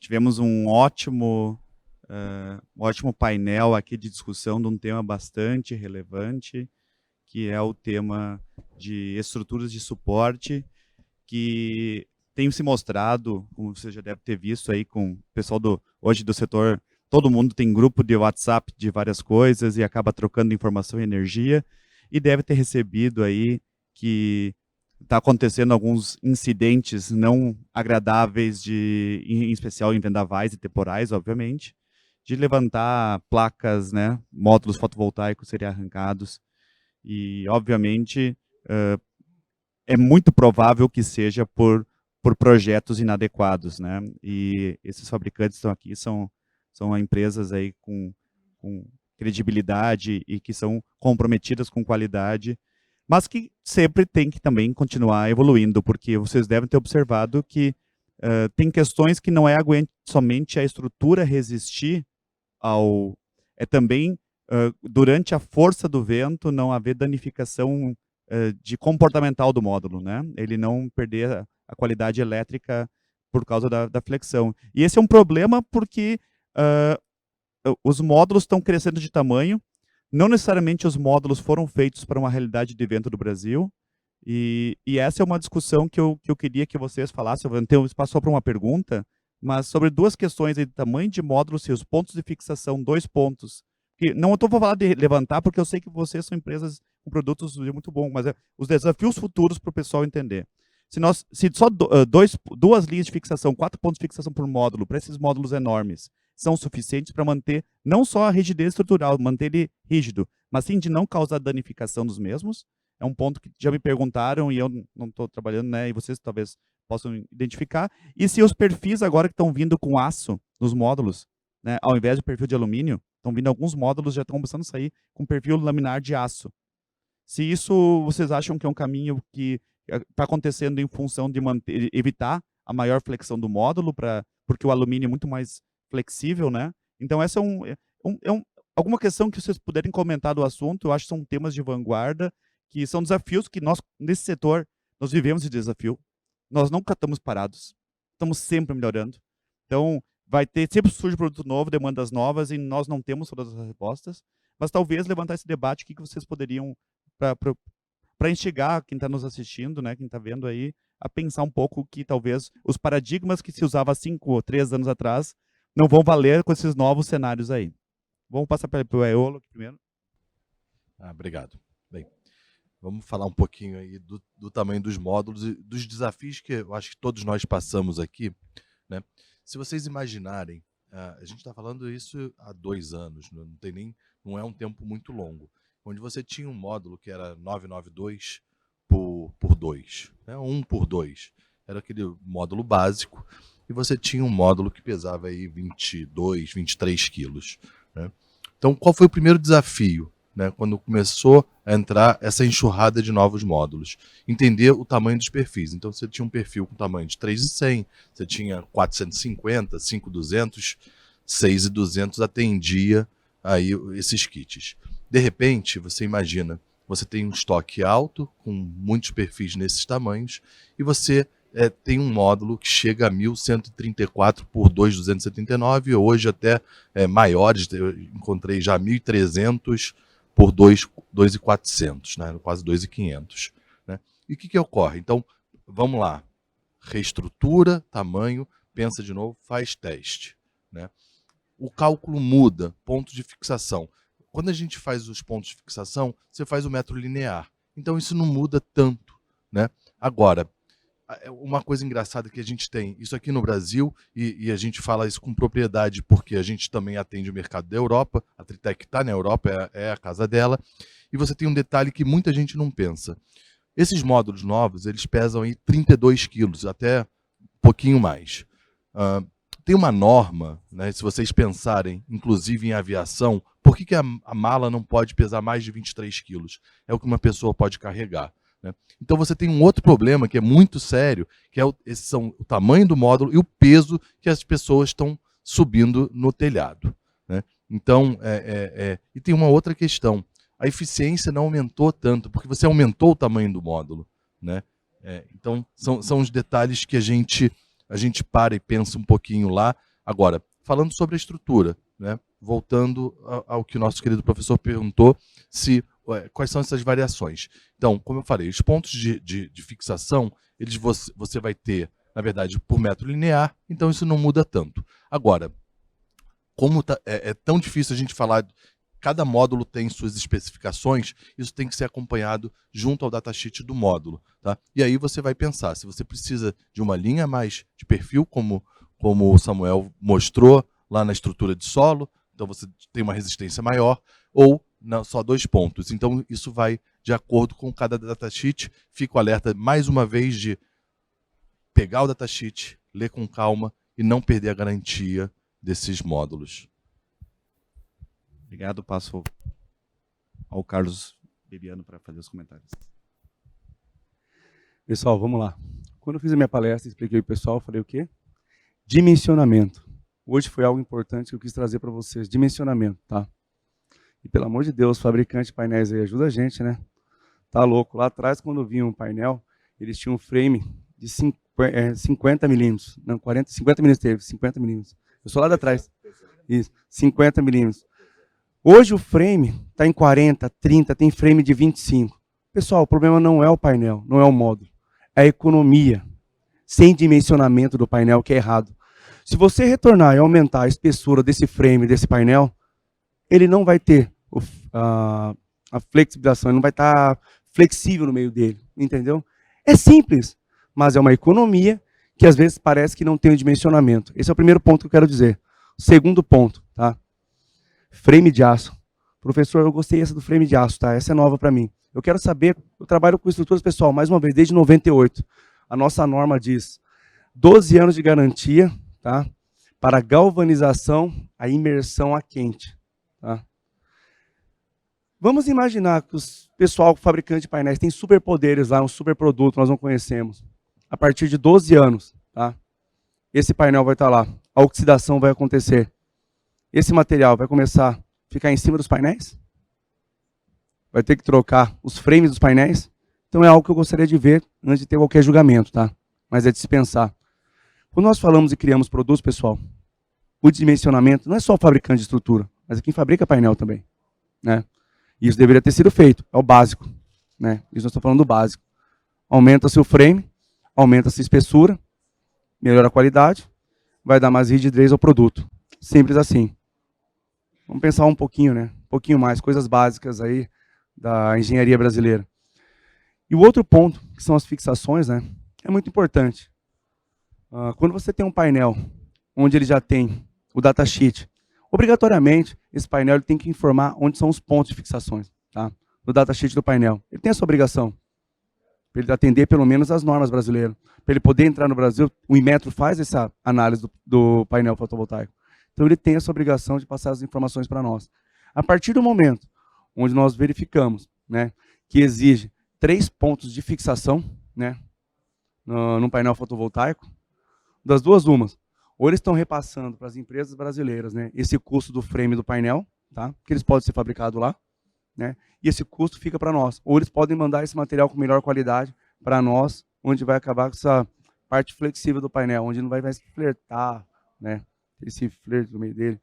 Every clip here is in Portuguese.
tivemos um ótimo painel aqui de discussão de um tema bastante relevante, que é o tema de estruturas de suporte, que tem se mostrado, como você já deve ter visto aí com o pessoal hoje do setor, todo mundo tem grupo de WhatsApp de várias coisas e acaba trocando informação e energia, e deve ter recebido aí que está acontecendo alguns incidentes não agradáveis, em especial em vendavais e temporais, obviamente, de levantar placas, né, módulos fotovoltaicos serem arrancados, e obviamente é muito provável que seja por projetos inadequados, né? E esses fabricantes estão aqui, são empresas aí com credibilidade e que são comprometidas com qualidade, mas que sempre tem que também continuar evoluindo, porque vocês devem ter observado que tem questões que não é somente a estrutura resistir é também, durante a força do vento, não haver danificação de comportamental do módulo, né? Ele não perder a qualidade elétrica por causa da flexão. E esse é um problema porque os módulos estão crescendo de tamanho, não necessariamente os módulos foram feitos para uma realidade de vento do Brasil, e essa é uma discussão que eu queria que vocês falassem. Eu vou ter um espaço só para uma pergunta, mas sobre duas questões aí de tamanho de módulos e os pontos de fixação, 2 pontos. Que não estou falando de levantar, porque eu sei que vocês são empresas com produtos muito bons, mas os desafios futuros para o pessoal entender. Se só duas linhas de fixação, 4 pontos de fixação por módulo, para esses módulos enormes, são suficientes para manter não só a rigidez estrutural, manter ele rígido, mas sim de não causar danificação dos mesmos. É um ponto que já me perguntaram e eu não estou trabalhando, né? E vocês talvez possam identificar. E se os perfis agora que estão vindo com aço nos módulos, né, ao invés de perfil de alumínio, estão vindo alguns módulos, já estão começando a sair com perfil laminar de aço. Se isso vocês acham que é um caminho que está acontecendo em função de evitar a maior flexão do módulo, porque o alumínio é muito mais flexível, né? Então, essa alguma questão que vocês puderem comentar do assunto. Eu acho que são temas de vanguarda, que são desafios que nós, nesse setor, nós vivemos de desafio. Nós nunca estamos parados. Estamos sempre melhorando. Então, sempre surge produto novo, demandas novas, e nós não temos todas as respostas. Mas talvez levantar esse debate, o que vocês poderiam, para instigar quem está nos assistindo, né, quem está vendo aí, a pensar um pouco que talvez os paradigmas que se usava 5 ou 3 anos atrás não vão valer com esses novos cenários aí. Vamos passar para o Eolo primeiro. Obrigado. Bem, vamos falar um pouquinho aí do tamanho dos módulos e dos desafios que eu acho que todos nós passamos aqui, né? Se vocês imaginarem, a gente está falando isso há 2 anos, não é um tempo muito longo, onde você tinha um módulo que era 992 por 2, né? 1 por 2. Era aquele módulo básico, e você tinha um módulo que pesava aí 22, 23 quilos, né? Então, qual foi o primeiro desafio, né, quando começou a entrar essa enxurrada de novos módulos? Entender o tamanho dos perfis. Então, você tinha um perfil com tamanho de 3,100, você tinha 450, 5,200, 6,200, atendia aí esses kits. De repente, você imagina, você tem um estoque alto, com muitos perfis nesses tamanhos, e você tem um módulo que chega a 1.134 por 2.279, hoje até maiores, eu encontrei já 1.300 por 2.400, né? Quase 2.500. Né? E o que ocorre? Então, vamos lá, reestrutura, tamanho, pensa de novo, faz teste. Né? O cálculo muda, ponto de fixação. Quando a gente faz os pontos de fixação, você faz o metro linear. Então, isso não muda tanto. Né? Agora, uma coisa engraçada que a gente tem, isso aqui no Brasil, e a gente fala isso com propriedade porque a gente também atende o mercado da Europa, a Tritec está na Europa, é a casa dela, e você tem um detalhe que muita gente não pensa. Esses módulos novos, eles pesam aí 32 quilos, até um pouquinho mais. Tem uma norma, né, se vocês pensarem, inclusive em aviação, por que a mala não pode pesar mais de 23 quilos? É o que uma pessoa pode carregar. Então você tem um outro problema que é muito sério, que é o tamanho do módulo e o peso que as pessoas estão subindo no telhado. Né? Então, e tem uma outra questão. A eficiência não aumentou tanto, porque você aumentou o tamanho do módulo. Né? Então, são os detalhes que a gente para e pensa um pouquinho lá. Agora, falando sobre a estrutura, né? Voltando ao que o nosso querido professor perguntou, quais são essas variações. Então, como eu falei, os pontos de fixação, você vai ter, na verdade, por metro linear, então isso não muda tanto. Agora, como é tão difícil a gente falar, cada módulo tem suas especificações, isso tem que ser acompanhado junto ao datasheet do módulo. Tá? E aí você vai pensar, se você precisa de uma linha mais de perfil, como o Samuel mostrou lá na estrutura de solo, então você tem uma resistência maior, ou não, só 2 pontos. Então isso vai de acordo com cada datasheet. Fico alerta mais uma vez de pegar o datasheet, ler com calma e não perder a garantia desses módulos. Obrigado, passo ao Carlos Bebiano para fazer os comentários. Pessoal, vamos lá. Quando eu fiz a minha palestra, expliquei para o pessoal, falei o quê? Dimensionamento. Hoje foi algo importante que eu quis trazer para vocês, dimensionamento, tá? E pelo amor de Deus, fabricante de painéis aí, ajuda a gente, né? Tá louco. Lá atrás, quando vinha um painel, eles tinham um frame de 50 milímetros. Não, 50 milímetros teve, 50 milímetros. Eu sou lá de trás. Isso, 50 milímetros. Hoje o frame está em 40, 30, tem frame de 25. Pessoal, o problema não é o painel, não é o módulo. É a economia, sem dimensionamento do painel, que é errado. Se você retornar e aumentar a espessura desse frame, desse painel, ele não vai ter a flexibilização, ele não vai estar flexível no meio dele, entendeu? É simples, mas é uma economia que às vezes parece que não tem um dimensionamento. Esse é o primeiro ponto que eu quero dizer. Segundo ponto, tá? Frame de aço. Professor, eu gostei essa do frame de aço, tá? Essa é nova para mim. Eu quero saber, eu trabalho com estruturas, pessoal, mais uma vez, desde 98. A nossa norma diz 12 anos de garantia, tá? Para galvanização, a imersão a quente, tá? Vamos imaginar que o pessoal fabricante de painéis tem superpoderes lá, um superproduto, nós não conhecemos. A partir de 12 anos, tá? Esse painel vai estar lá, a oxidação vai acontecer. Esse material vai começar a ficar em cima dos painéis? Vai ter que trocar os frames dos painéis? Então é algo que eu gostaria de ver antes de ter qualquer julgamento, tá? Mas é de se pensar. Quando nós falamos e criamos produtos, pessoal, o dimensionamento não é só o fabricante de estrutura, mas é quem fabrica painel também, né? Isso deveria ter sido feito, é o básico, né? Isso nós estamos falando do básico. Aumenta-se o frame, aumenta-se a espessura, melhora a qualidade, vai dar mais rigidez ao produto. Simples assim. Vamos pensar um pouquinho, né? Um pouquinho mais, coisas básicas aí da engenharia brasileira. E o outro ponto, que são as fixações, né? É muito importante. Quando você tem um painel onde ele já tem o datasheet, obrigatoriamente, esse painel ele tem que informar onde são os pontos de fixações, tá? No datasheet do painel. Ele tem essa obrigação, para ele atender pelo menos as normas brasileiras. Para ele poder entrar no Brasil, o Inmetro faz essa análise do painel fotovoltaico. Então ele tem essa obrigação de passar as informações para nós. A partir do momento onde nós verificamos, né, que exige 3 pontos de fixação, né, no painel fotovoltaico, das duas umas, ou eles estão repassando para as empresas brasileiras, né, esse custo do frame do painel, tá, que eles podem ser fabricados lá, né, e esse custo fica para nós. Ou eles podem mandar esse material com melhor qualidade para nós, onde vai acabar com essa parte flexível do painel, onde não vai mais flertar, né, esse flerte no meio dele.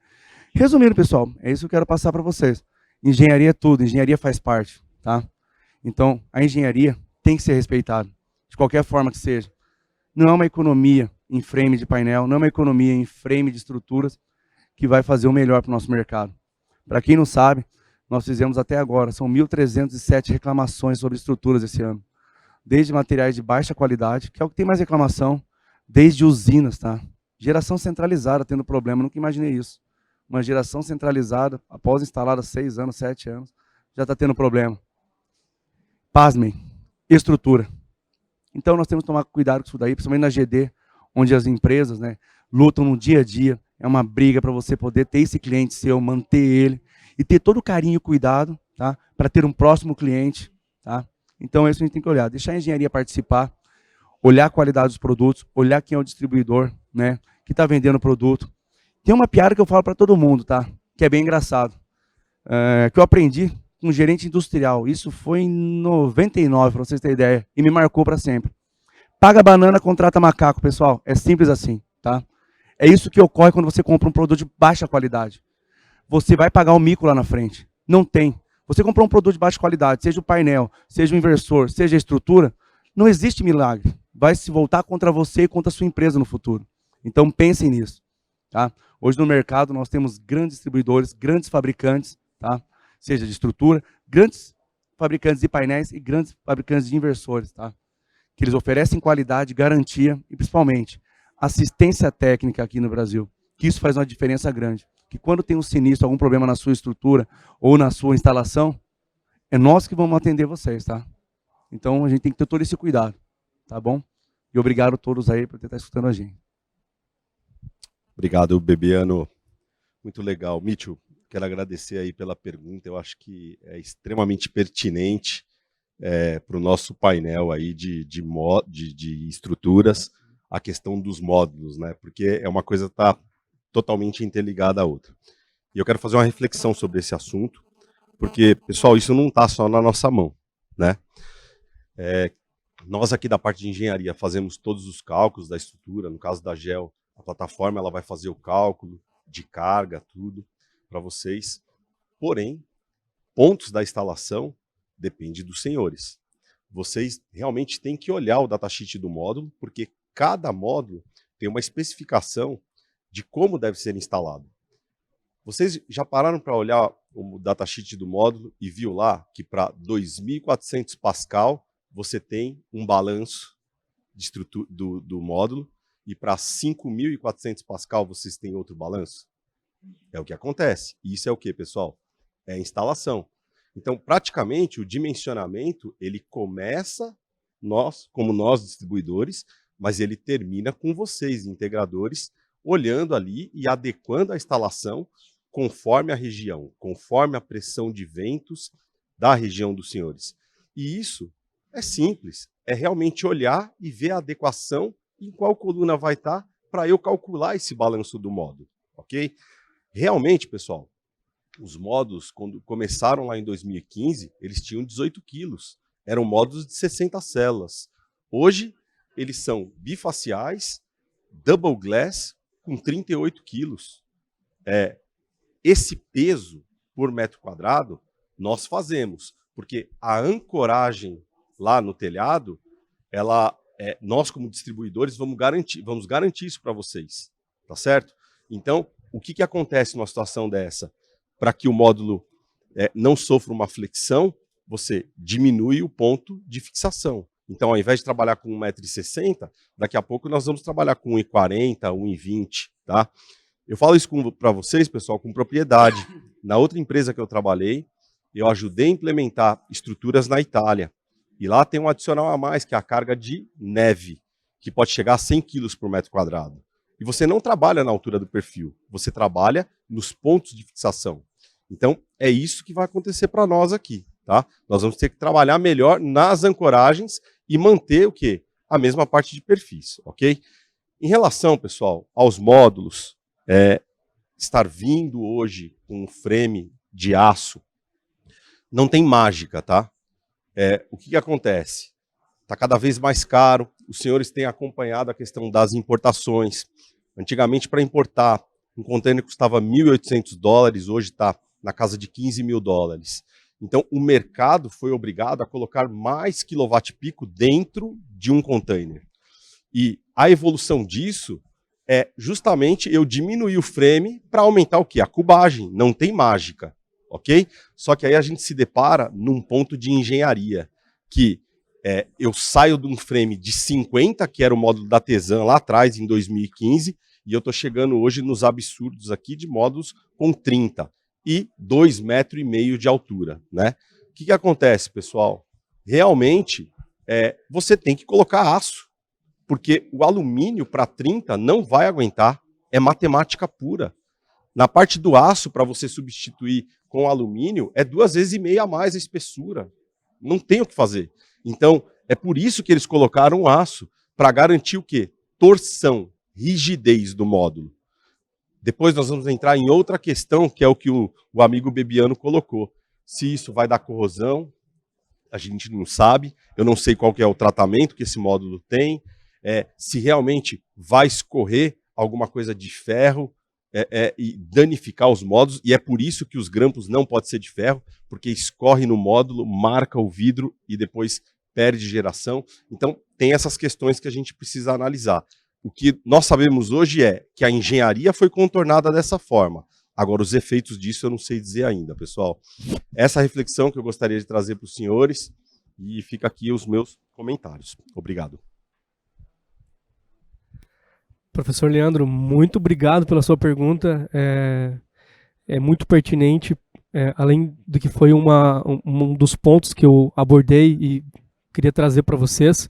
Resumindo, pessoal, é isso que eu quero passar para vocês. Engenharia é tudo, engenharia faz parte, tá? Então, a engenharia tem que ser respeitada, de qualquer forma que seja. Não é uma economia em frame de painel, não é uma economia em frame de estruturas que vai fazer o melhor para o nosso mercado. Para quem não sabe, nós fizemos até agora, são 1.307 reclamações sobre estruturas esse ano. Desde materiais de baixa qualidade, que é o que tem mais reclamação, desde usinas, tá? Geração centralizada tendo problema, nunca imaginei isso. Uma geração centralizada, após instalada 6 anos, 7 anos, já está tendo problema. Pasmem, estrutura. Então nós temos que tomar cuidado com isso daí, principalmente na GD, onde as empresas, né, lutam no dia a dia. É uma briga para você poder ter esse cliente seu, manter ele, e ter todo o carinho e cuidado, tá, para ter um próximo cliente. Tá? Então isso a gente tem que olhar, deixar a engenharia participar, olhar a qualidade dos produtos, olhar quem é o distribuidor, né, que está vendendo o produto. Tem uma piada que eu falo para todo mundo, tá? Que é bem engraçado. Que eu aprendi com um gerente industrial. Isso foi em 99, para vocês terem ideia. E me marcou para sempre. Paga banana, contrata macaco, pessoal. É simples assim, tá? É isso que ocorre quando você compra um produto de baixa qualidade. Você vai pagar um mico lá na frente. Não tem. Você comprou um produto de baixa qualidade, seja o painel, seja o inversor, seja a estrutura, não existe milagre. Vai se voltar contra você e contra a sua empresa no futuro. Então pensem nisso. Tá? Hoje no mercado nós temos grandes distribuidores, grandes fabricantes, tá? Seja de estrutura, grandes fabricantes de painéis e grandes fabricantes de inversores, tá? Que eles oferecem qualidade, garantia e principalmente assistência técnica aqui no Brasil. Que isso faz uma diferença grande. Que quando tem um sinistro, algum problema na sua estrutura ou na sua instalação, é nós que vamos atender vocês, tá? Então a gente tem que ter todo esse cuidado, tá bom? E obrigado a todos aí por estar escutando a gente. Obrigado, Bebiano. Muito legal. Mitchell, quero agradecer aí pela pergunta. Eu acho que é extremamente pertinente para o nosso painel aí de estruturas, a questão dos módulos, né? Porque é uma coisa que está totalmente interligada à outra. E eu quero fazer uma reflexão sobre esse assunto, porque, pessoal, isso não está só na nossa mão, né? Nós aqui da parte de engenharia fazemos todos os cálculos da estrutura. No caso da GEL, a plataforma ela vai fazer o cálculo de carga, tudo para vocês. Porém, pontos da instalação depende dos senhores. Vocês realmente têm que olhar o datasheet do módulo, porque cada módulo tem uma especificação de como deve ser instalado. Vocês já pararam para olhar o datasheet do módulo e viu lá que para 2.400 Pascal você tem um balanço de estrutura do módulo e para 5.400 Pascal vocês têm outro balanço? É o que acontece. E isso é o que, pessoal? É a instalação. Então, praticamente, o dimensionamento, ele começa como nós distribuidores, mas ele termina com vocês, integradores, olhando ali e adequando a instalação conforme a região, conforme a pressão de ventos da região dos senhores. E isso é simples, é realmente olhar e ver a adequação em qual coluna vai estar para eu calcular esse balanço do módulo, ok? Realmente, pessoal, os módulos, quando começaram lá em 2015, eles tinham 18 quilos, eram módulos de 60 células. Hoje, eles são bifaciais, double glass, com 38 quilos. Esse peso por metro quadrado, nós fazemos, porque a ancoragem lá no telhado, nós como distribuidores vamos garantir isso para vocês, tá certo? Então, o que acontece numa situação dessa? Para que o módulo não sofra uma flexão, você diminui o ponto de fixação. Então, ao invés de trabalhar com 1,60 m, daqui a pouco nós vamos trabalhar com 1,40 m, 1,20 m, tá? Eu falo isso para vocês, pessoal, com propriedade. Na outra empresa que eu trabalhei, eu ajudei a implementar estruturas na Itália. E lá tem um adicional a mais, que é a carga de neve, que pode chegar a 100 kg por metro quadrado. E você não trabalha na altura do perfil, você trabalha nos pontos de fixação. Então, é isso que vai acontecer para nós aqui, tá? Nós vamos ter que trabalhar melhor nas ancoragens e manter o quê? A mesma parte de perfis, ok? Em relação, pessoal, aos módulos, estar vindo hoje com um frame de aço, não tem mágica, tá? O que acontece? Está cada vez mais caro, os senhores têm acompanhado a questão das importações. Antigamente, para importar, um container custava $1.800, hoje está na casa de $15.000. Então, o mercado foi obrigado a colocar mais quilowatt-pico dentro de um container. E a evolução disso é justamente eu diminuir o frame para aumentar o quê? A cubagem, não tem mágica, ok? Só que aí a gente se depara num ponto de engenharia, que eu saio de um frame de 50, que era o módulo da Tesan lá atrás, em 2015, e eu estou chegando hoje nos absurdos aqui de módulos com 30 e 2,5 metros de altura, né? O que acontece, pessoal? Realmente, você tem que colocar aço, porque o alumínio para 30 não vai aguentar, é matemática pura. Na parte do aço, para você substituir com alumínio, é 2,5 vezes a mais a espessura. Não tem o que fazer. Então, é por isso que eles colocaram aço, para garantir o quê? Torção, rigidez do módulo. Depois nós vamos entrar em outra questão, que é o que o amigo Bebiano colocou. Se isso vai dar corrosão, a gente não sabe. Eu não sei qual que é o tratamento que esse módulo tem. Se realmente vai escorrer alguma coisa de ferro e danificar os módulos, e é por isso que os grampos não podem ser de ferro, porque escorre no módulo, marca o vidro e depois perde geração. Então, tem essas questões que a gente precisa analisar. O que nós sabemos hoje é que a engenharia foi contornada dessa forma. Agora, os efeitos disso eu não sei dizer ainda, pessoal. Essa reflexão que eu gostaria de trazer para os senhores, e fica aqui os meus comentários. Obrigado. Professor Leandro, muito obrigado pela sua pergunta. É muito pertinente, além do que foi um dos pontos que eu abordei e queria trazer para vocês,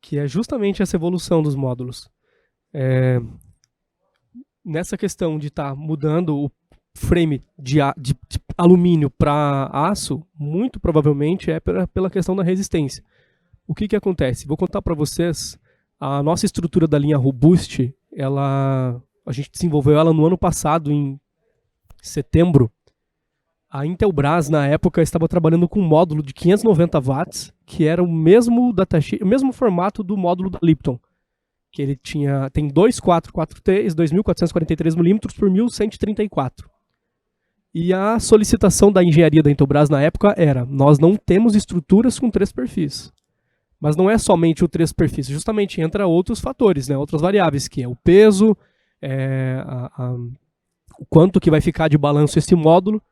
que é justamente essa evolução dos módulos. Nessa questão de estar mudando o frame de alumínio para aço, muito provavelmente é pela questão da resistência. O que acontece? Vou contar para vocês. A nossa estrutura da linha Robust, a gente desenvolveu ela no ano passado, em setembro. A Intelbras, na época, estava trabalhando com um módulo de 590 watts, que era o mesmo formato do módulo da Lipton. Que ele tem 2.443, 2.443 milímetros por 1.134. E a solicitação da engenharia da Intelbras na época era: nós não temos estruturas com 3 perfis. Mas não é somente o 3 perfis, justamente entra outros fatores, né, outras variáveis, que é o peso, o quanto que vai ficar de balanço esse módulo.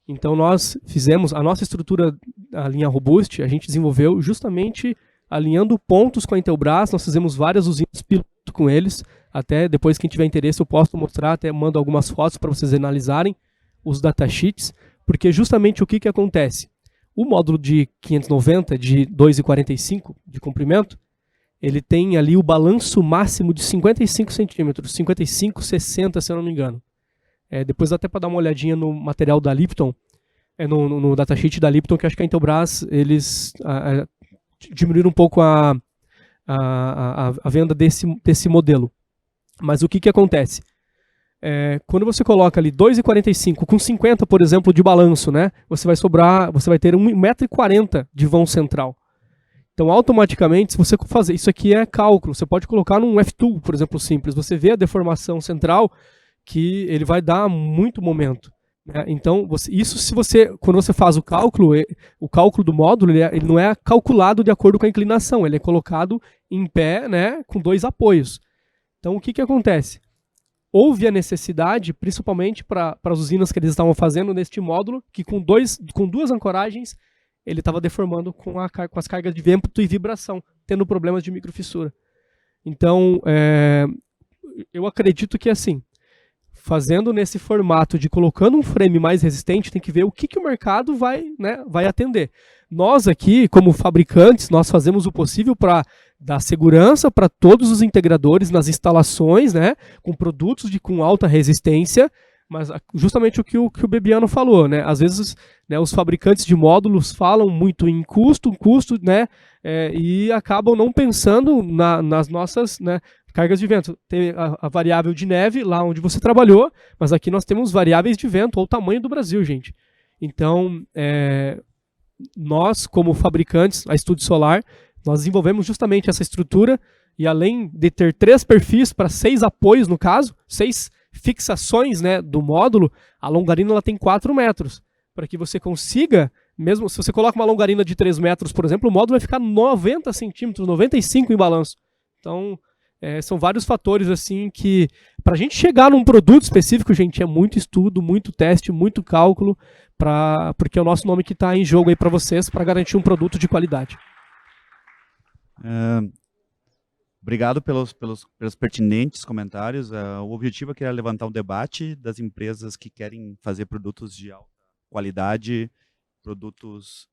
Então nós fizemos a nossa estrutura, a linha Robust, a gente desenvolveu justamente alinhando pontos com a Intelbras. Nós fizemos várias usinas piloto com eles, até depois quem tiver interesse eu posso mostrar, até mando algumas fotos para vocês analisarem os datasheets, porque justamente o que acontece? O módulo de 590, de 2,45 de comprimento, ele tem ali o balanço máximo de 55 centímetros, 55, 60, se eu não me engano. Depois até para dar uma olhadinha no material da Lipton, no datasheet da Lipton, que acho que a Intelbras, eles diminuíram um pouco a venda desse modelo. Mas o que acontece? Quando você coloca ali 2,45 com 50, por exemplo, de balanço, né, você vai ter 1,40 m de vão central. Então, automaticamente, se você fazer, isso aqui é cálculo, você pode colocar num F-Tool, por exemplo, simples, você vê a deformação central, que ele vai dar muito momento. Né? Então, quando você faz o cálculo do módulo, ele não é calculado de acordo com a inclinação, ele é colocado em pé, né, com 2 apoios. Então, o que acontece? Houve a necessidade, principalmente para as usinas que eles estavam fazendo neste módulo, que com 2 ancoragens, ele estava deformando com as cargas de vento e vibração, tendo problemas de microfissura. Então, eu acredito que assim, fazendo nesse formato de colocando um frame mais resistente, tem que ver o que o mercado vai atender. Nós aqui, como fabricantes, nós fazemos o possível para dar segurança para todos os integradores nas instalações, né, com produtos com alta resistência, mas justamente o que o Bebiano falou, né, às vezes, né, os fabricantes de módulos falam muito em custo, né, e acabam não pensando nas nossas, né, cargas de vento. Tem a variável de neve lá onde você trabalhou, mas aqui nós temos variáveis de vento, ou o tamanho do Brasil, gente. Então, nós, como fabricantes, a Estúdio Solar, nós desenvolvemos justamente essa estrutura, e além de ter 3 perfis para 6 apoios, no caso, 6 fixações, né, do módulo, a longarina ela tem 4 metros. Para que você consiga, mesmo se você coloca uma longarina de 3 metros, por exemplo, o módulo vai ficar 90 centímetros, 95 em balanço. Então, são vários fatores assim que, para a gente chegar num produto específico, gente, é muito estudo, muito teste, muito cálculo, porque é o nosso nome que está em jogo aí para vocês, para garantir um produto de qualidade. Obrigado pelos pertinentes comentários. O objetivo aqui é levantar um debate das empresas que querem fazer produtos de alta qualidade, produtos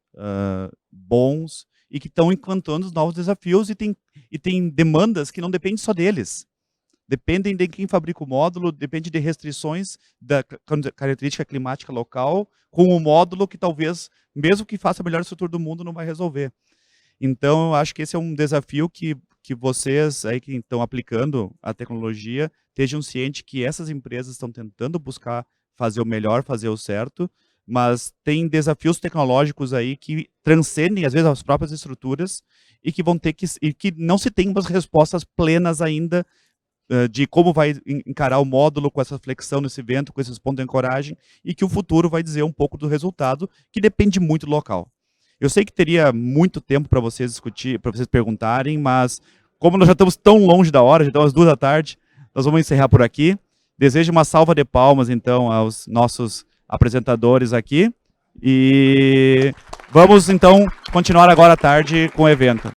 bons, e que estão encontrando os novos desafios, e tem demandas que não dependem só deles. Dependem de quem fabrica o módulo, depende de restrições da característica climática local, com o módulo que talvez, mesmo que faça a melhor estrutura do mundo, não vai resolver. Então, eu acho que esse é um desafio que vocês aí que estão aplicando a tecnologia estejam cientes que essas empresas estão tentando buscar fazer o melhor, fazer o certo, mas tem desafios tecnológicos aí que transcendem, às vezes, as próprias estruturas, e que vão ter que não se tem umas respostas plenas ainda de como vai encarar o módulo com essa flexão nesse vento, com esses pontos de ancoragem, e que o futuro vai dizer um pouco do resultado, que depende muito do local. Eu sei que teria muito tempo para vocês discutir, para vocês perguntarem, mas como nós já estamos tão longe da hora, já estamos às 14h, nós vamos encerrar por aqui. Desejo uma salva de palmas, então, aos nossos apresentadores aqui. E vamos, então, continuar agora à tarde com o evento.